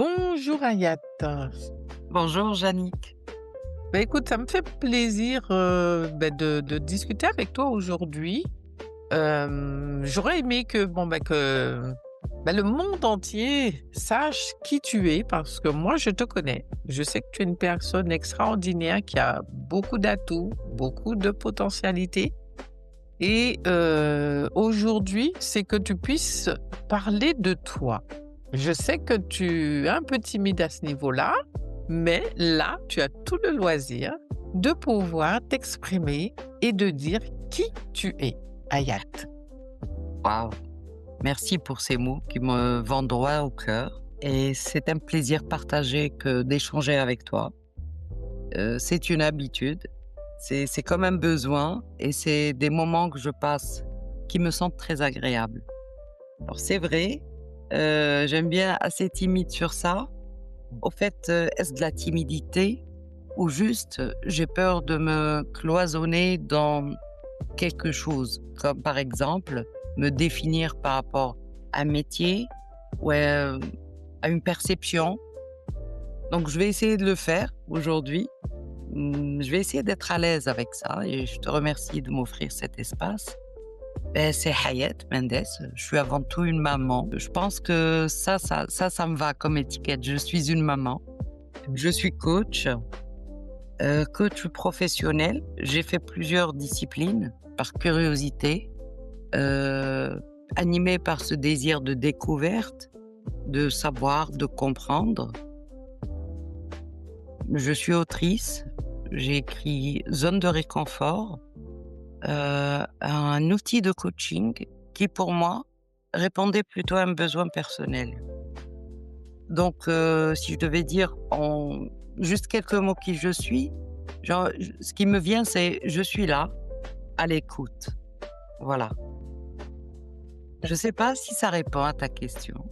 Bonjour Hayat. Bonjour Yannick. Écoute, ça me fait plaisir de discuter avec toi aujourd'hui. J'aurais aimé que le monde entier sache qui tu es parce que moi je te connais. Je sais que tu es une personne extraordinaire qui a beaucoup d'atouts, beaucoup de potentialités. Et aujourd'hui, c'est que tu puisses parler de toi. Je sais que tu es un peu timide à ce niveau-là, mais là, tu as tout le loisir de pouvoir t'exprimer et de dire qui tu es, Hayat. Waouh, merci pour ces mots qui me vont droit au cœur et c'est un plaisir partagé que d'échanger avec toi. C'est une habitude, c'est comme un besoin et c'est des moments que je passe qui me sentent très agréables. Alors c'est vrai, j'aime bien assez timide sur ça. Au fait, est-ce de la timidité ou juste j'ai peur de me cloisonner dans quelque chose, comme par exemple, me définir par rapport à un métier ou à une perception. Donc je vais essayer de le faire aujourd'hui. Je vais essayer d'être à l'aise avec ça et je te remercie de m'offrir cet espace. C'est Hayat Mendes, je suis avant tout une maman. Je pense que ça me va comme étiquette. Je suis une maman. Je suis coach, coach professionnel. J'ai fait plusieurs disciplines par curiosité. Animée par ce désir de découverte, de savoir, de comprendre. Je suis autrice, j'ai écrit Zone de réconfort, un outil de coaching qui pour moi répondait plutôt à un besoin personnel. Donc si je devais dire en juste quelques mots qui je suis, genre, ce qui me vient c'est: je suis là, à l'écoute. Voilà. Je sais pas si ça répond à ta question.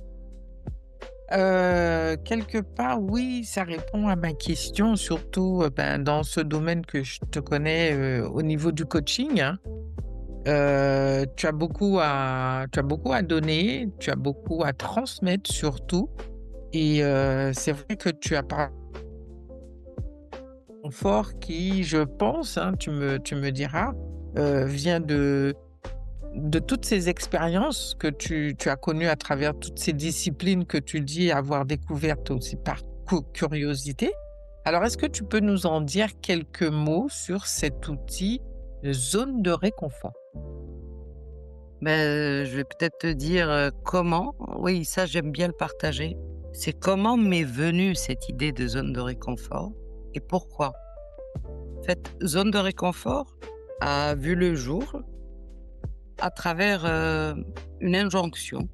Quelque part, oui, ça répond à ma question, surtout dans ce domaine que je te connais au niveau du coaching, hein. Tu as beaucoup à donner, tu as beaucoup à transmettre surtout. Et c'est vrai que tu as parlé de confort qui, je pense, hein, tu me diras, vient de toutes ces expériences que tu as connues à travers toutes ces disciplines que tu dis avoir découvertes aussi par curiosité. Alors, est-ce que tu peux nous en dire quelques mots sur cet outil zone de réconfort? Je vais peut-être te dire, comment. Oui, ça, j'aime bien le partager. C'est comment m'est venue cette idée de zone de réconfort et pourquoi. En fait, zone de réconfort a vu le jour à travers, une injonction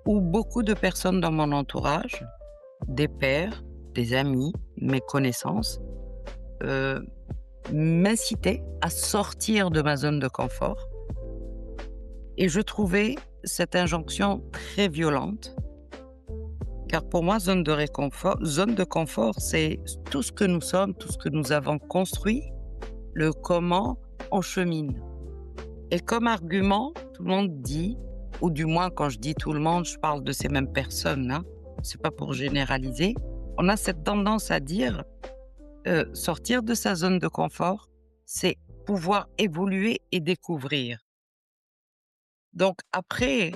où beaucoup de personnes dans mon entourage, des pairs, des amis, mes connaissances, heu, m'incitaient à sortir de ma zone de confort et je trouvais cette injonction très violente. Car pour moi, zone de confort, c'est tout ce que nous sommes, tout ce que nous avons construit, le comment on chemine. Et comme argument, tout le monde dit, ou du moins quand je dis tout le monde, je parle de ces mêmes personnes, hein, c'est pas pour généraliser, on a cette tendance à dire, sortir de sa zone de confort, c'est pouvoir évoluer et découvrir. Donc après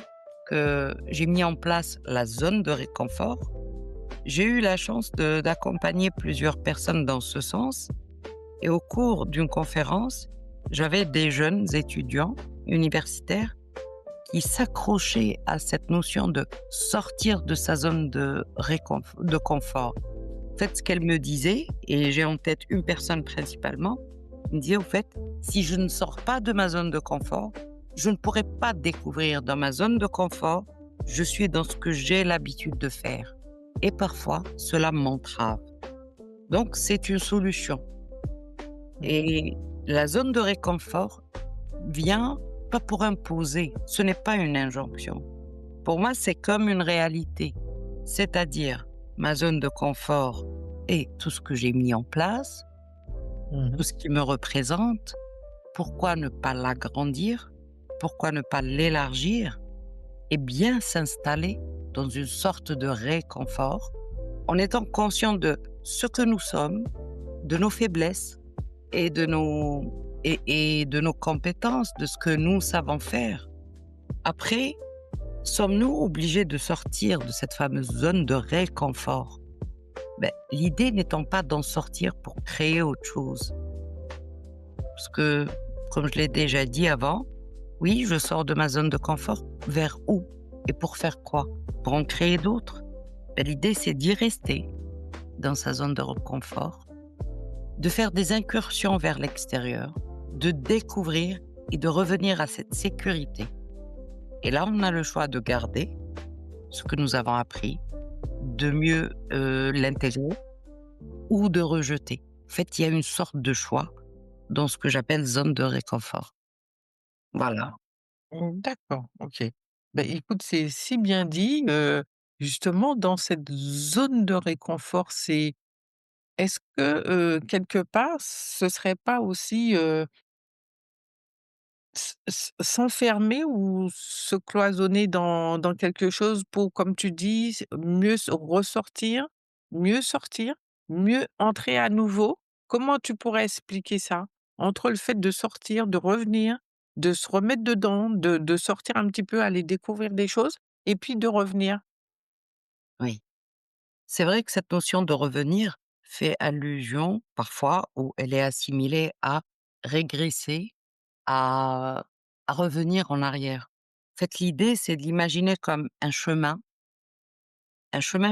que j'ai mis en place la zone de réconfort, j'ai eu la chance d'accompagner plusieurs personnes dans ce sens et au cours d'une conférence, j'avais des jeunes étudiants universitaires qui s'accrochaient à cette notion de sortir de sa zone de confort. En fait, ce qu'elle me disait, et j'ai en tête une personne principalement, elle me disait: «Au fait, si je ne sors pas de ma zone de confort, je ne pourrai pas découvrir. Dans ma zone de confort, je suis dans ce que j'ai l'habitude de faire et parfois cela m'entrave». Donc c'est une solution et la zone de réconfort vient pas pour imposer, ce n'est pas une injonction. Pour moi, c'est comme une réalité, c'est-à-dire ma zone de confort est tout ce que j'ai mis en place, Mmh. tout ce qui me représente. Pourquoi ne pas l'agrandir? Pourquoi ne pas l'élargir et bien s'installer dans une sorte de réconfort en étant conscient de ce que nous sommes, de nos faiblesses et de nos compétences, de ce que nous savons faire. Après, sommes-nous obligés de sortir de cette fameuse zone de réconfort? L'idée n'étant pas d'en sortir pour créer autre chose. Parce que, comme je l'ai déjà dit avant, oui, je sors de ma zone de confort. Vers où? Et pour faire quoi? Pour en créer d'autres? L'idée, c'est d'y rester dans sa zone de confort, de faire des incursions vers l'extérieur, de découvrir et de revenir à cette sécurité. Et là, on a le choix de garder ce que nous avons appris, de mieux l'intégrer ou de rejeter. En fait, il y a une sorte de choix dans ce que j'appelle zone de réconfort. Voilà. D'accord, OK. Écoute, c'est si bien dit, justement dans cette zone de réconfort, est-ce que, quelque part, ce serait pas aussi, s'enfermer ou se cloisonner dans quelque chose pour, comme tu dis, mieux ressortir, mieux sortir, mieux entrer à nouveau? Comment tu pourrais expliquer ça? Entre le fait de sortir, de revenir, de se remettre dedans, de sortir un petit peu, aller découvrir des choses et puis de revenir. Oui. C'est vrai que cette notion de revenir fait allusion parfois ou elle est assimilée à régresser, à revenir en arrière. En fait, l'idée, c'est de l'imaginer comme un chemin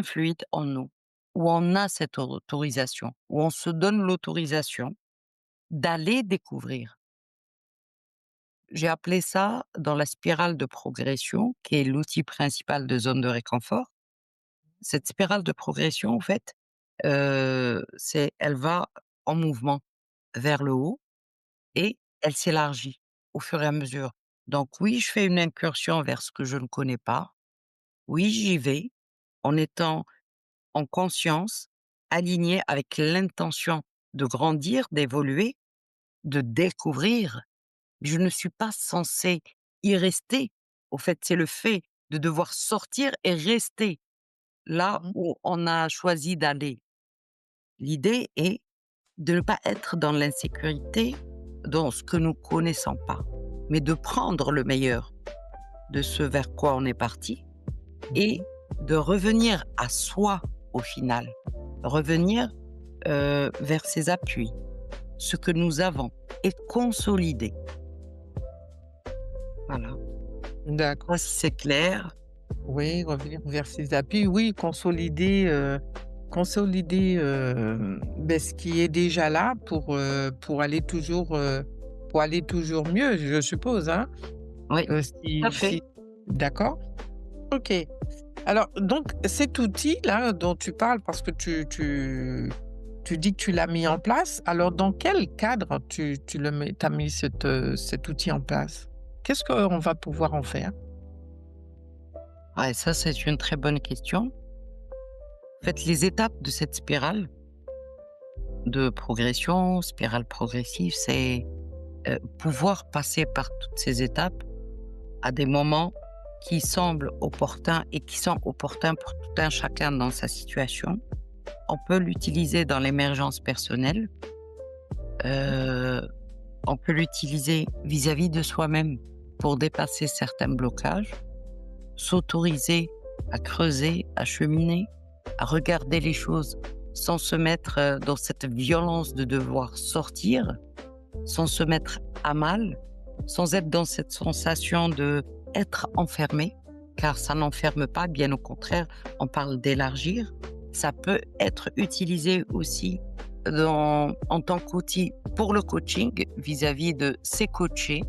fluide en nous, où on a cette autorisation, où on se donne l'autorisation d'aller découvrir. J'ai appelé ça dans la spirale de progression, qui est l'outil principal de zone de réconfort. Cette spirale de progression, en fait, elle va en mouvement vers le haut et elle s'élargit au fur et à mesure. Donc oui, je fais une incursion vers ce que je ne connais pas. Oui, j'y vais en étant en conscience, aligné avec l'intention de grandir, d'évoluer, de découvrir. Je ne suis pas censée y rester. Au fait, c'est le fait de devoir sortir et rester là Mmh. où on a choisi d'aller. L'idée est de ne pas être dans l'insécurité, dans ce que nous connaissons pas, mais de prendre le meilleur de ce vers quoi on est parti et Mmh. de revenir à soi au final. Revenir vers ses appuis, ce que nous avons et consolider. Voilà. Je sais D'accord. pas si c'est clair? Oui, revenir vers ses appuis, oui, consolider, ce qui est déjà là pour aller toujours mieux, je suppose, hein? Oui, tout à fait. Si d'accord, OK. Alors donc cet outil-là dont tu parles parce que tu dis que tu l'as mis en place, alors dans quel cadre tu le mets tu as mis cet outil en place? Qu'est-ce qu'on va pouvoir en faire? Ouais, ça, c'est une très bonne question. En fait, les étapes de cette spirale de progression, spirale progressive, c'est, pouvoir passer par toutes ces étapes à des moments qui semblent opportuns et qui sont opportuns pour tout un chacun dans sa situation. On peut l'utiliser dans l'émergence personnelle, Mmh. heu, on peut l'utiliser vis-à-vis de soi-même pour dépasser certains blocages, s'autoriser à creuser, à cheminer, à regarder les choses sans se mettre, dans cette violence de devoir sortir, sans se mettre à mal, sans être dans cette sensation de être enfermé, car ça n'enferme pas, bien au contraire, on parle d'élargir. Ça peut être utilisé aussi en tant qu'outil pour le coaching vis-à-vis de ses coachés.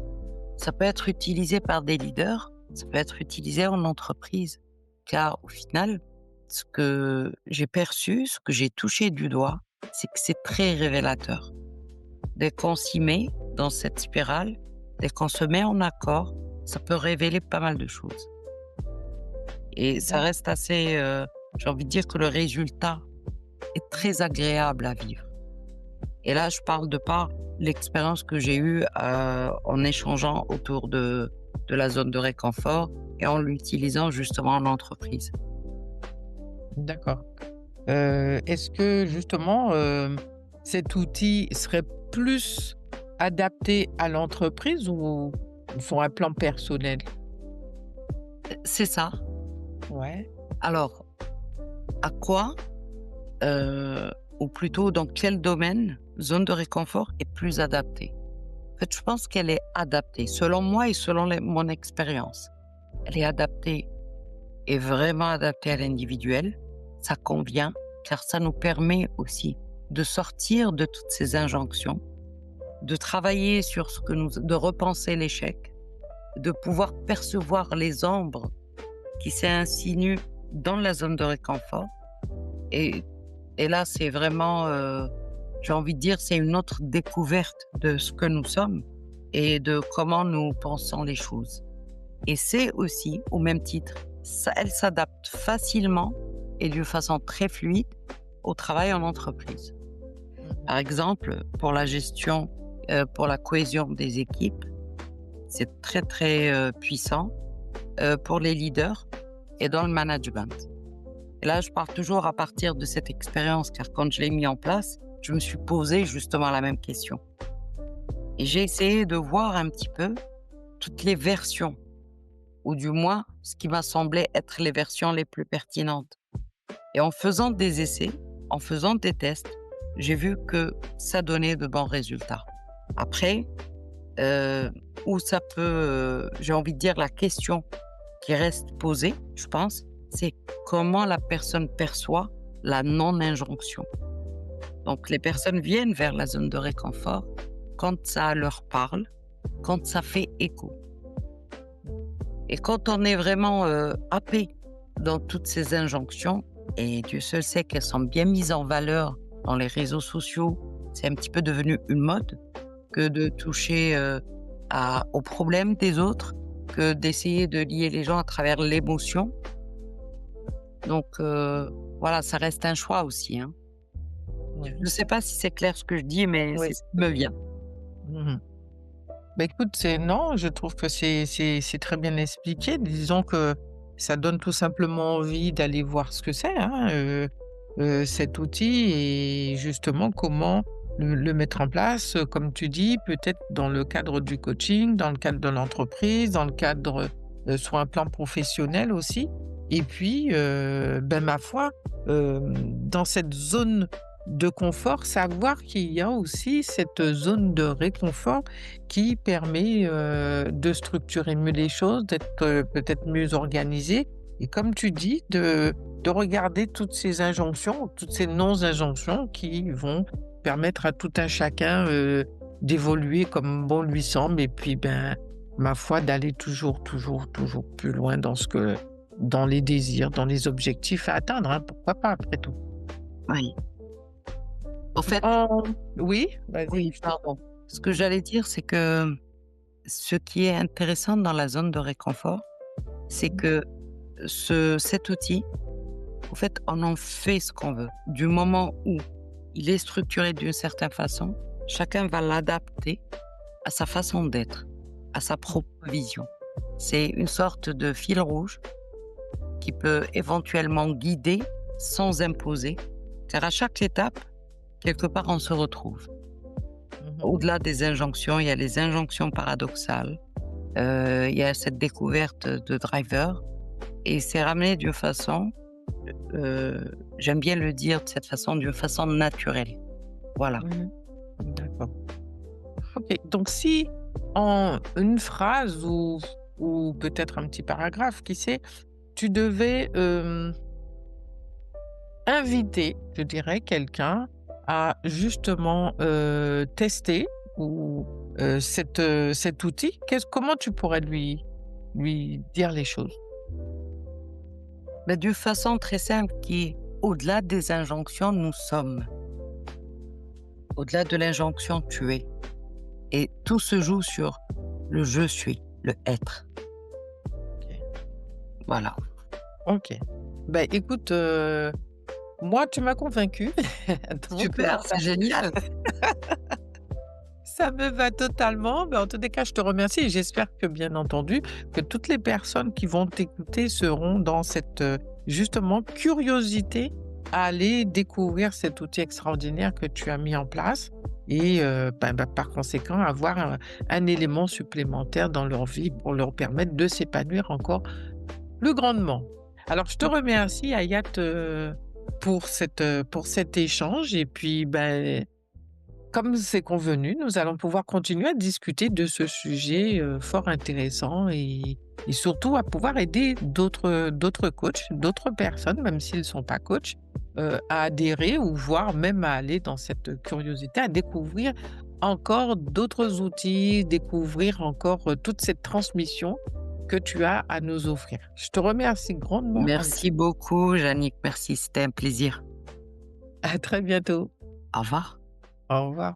Ça peut être utilisé par des leaders, ça peut être utilisé en entreprise, car au final, ce que j'ai perçu, ce que j'ai touché du doigt, c'est que c'est très révélateur. Dès qu'on s'y met dans cette spirale, dès qu'on se met en accord, ça peut révéler pas mal de choses. Et ça D'ac reste assez, j'ai envie de dire que le résultat est très agréable à vivre. Et là, je parle de par l'expérience que j'ai eue, en échangeant autour de la zone de réconfort et en l'utilisant justement en entreprise. d'accord. Est-ce que justement, cet outil serait plus adapté à l'entreprise ou sur un plan personnel? C'est ça. Ouais. Alors, à quoi, heu, ou plutôt dans quel domaine, zone de réconfort est plus adaptée? En fait, je pense qu'elle est adaptée, selon moi et selon mon expérience. Elle est adaptée et vraiment adaptée à l'individuel. Ça convient, car ça nous permet aussi de sortir de toutes ces injonctions, de travailler sur de repenser l'échec, de pouvoir percevoir les ombres qui s'insinuent dans la zone de réconfort. Et, et là, c'est vraiment, j'ai envie de dire, c'est une autre découverte de ce que nous sommes et de comment nous pensons les choses. Et c'est aussi, au même titre, elle s'adapte facilement et de façon très fluide au travail en entreprise. Mmh. Par exemple, pour la gestion, pour la cohésion des équipes, c'est très très puissant pour les leaders et dans le management. Et là, je pars toujours à partir de cette expérience, car quand je l'ai mis en place, je me suis posé justement la même question. Et j'ai essayé de voir un petit peu toutes les versions, ou du moins ce qui m'a semblé être les versions les plus pertinentes. Et en faisant des essais, en faisant des tests, j'ai vu que ça donnait de bons résultats. Après, heu, où ça peut, j'ai envie de dire la question qui reste posée, je pense, c'est comment la personne perçoit la non-injonction. Donc les personnes viennent vers la zone de réconfort quand ça leur parle, quand ça fait écho. Et quand on est vraiment, happé dans toutes ces injonctions, et Dieu seul sait qu'elles sont bien mises en valeur dans les réseaux sociaux, c'est un petit peu devenu une mode que de toucher, aux problèmes des autres, que d'essayer de lier les gens à travers l'émotion. Donc voilà, ça reste un choix aussi, hein. Je Ouais. ne sais pas si c'est clair ce que je dis, mais Oui. c'est ce qui me vient. Mmh. Bah, écoute, c'est non, je trouve que c'est très bien expliqué. Disons que ça donne tout simplement envie d'aller voir ce que c'est, hein, cet outil et justement comment le mettre en place, comme tu dis, peut-être dans le cadre du coaching, dans le cadre de l'entreprise, dans le cadre, sur un plan professionnel aussi et puis, ben, ma foi, dans cette zone de confort, savoir qu'il y a aussi cette zone de réconfort qui permet, de structurer mieux les choses, d'être, peut-être mieux organisé et comme tu dis, de regarder toutes ces injonctions, toutes ces non-injonctions qui vont permettre à tout un chacun, d'évoluer comme bon lui semble et puis, ben, ma foi, d'aller toujours, toujours, toujours plus loin dans les désirs, dans les objectifs à atteindre, hein, pourquoi pas après tout? Oui. En fait, En oui, vas-y, oui, pardon. Ce que j'allais dire, c'est que ce qui est intéressant dans la zone de réconfort, c'est que cet outil, en fait, on en fait ce qu'on veut. Du moment où il est structuré d'une certaine façon, chacun va l'adapter à sa façon d'être, à sa propre vision. C'est une sorte de fil rouge qui peut éventuellement guider sans imposer, car à chaque étape, quelque part, on se retrouve. Mmh. Au-delà des injonctions, il y a les injonctions paradoxales, il y a cette découverte de driver et c'est ramené d'une façon, j'aime bien le dire de cette façon, d'une façon naturelle. Voilà. Mmh. D'accord. OK, donc si en une phrase ou peut-être un petit paragraphe, qui sait, tu devais, inviter, je dirais, quelqu'un à justement, tester ou, cet outil, comment tu pourrais lui dire les choses? Mais d'une façon très simple qui est au-delà des injonctions, nous sommes. Au-delà de l'injonction, tu es. Et tout se joue sur le je suis, le être. OK. Voilà. OK. Bah, écoute, moi, tu m'as convaincue, donc Super, c'est génial. ça me va totalement. Mais en tous les cas, je te remercie et j'espère que, bien entendu, que toutes les personnes qui vont t'écouter seront dans cette, justement, curiosité à aller découvrir cet outil extraordinaire que tu as mis en place et par conséquent avoir un élément supplémentaire dans leur vie pour leur permettre de s'épanouir encore plus grandement. Alors je te remercie Hayat, pour cet échange et puis, comme c'est convenu, nous allons pouvoir continuer à discuter de ce sujet, fort intéressant et surtout à pouvoir aider d'autres coachs, d'autres personnes, même s'ils ne sont pas coachs, à adhérer ou voire même à aller dans cette curiosité, à découvrir encore d'autres outils, découvrir encore, toute cette transmission que tu as à nous offrir. Je te remercie grandement, Merci Hayat. beaucoup, Jannick. Merci, c'était un plaisir. À très bientôt. Au revoir. Au revoir.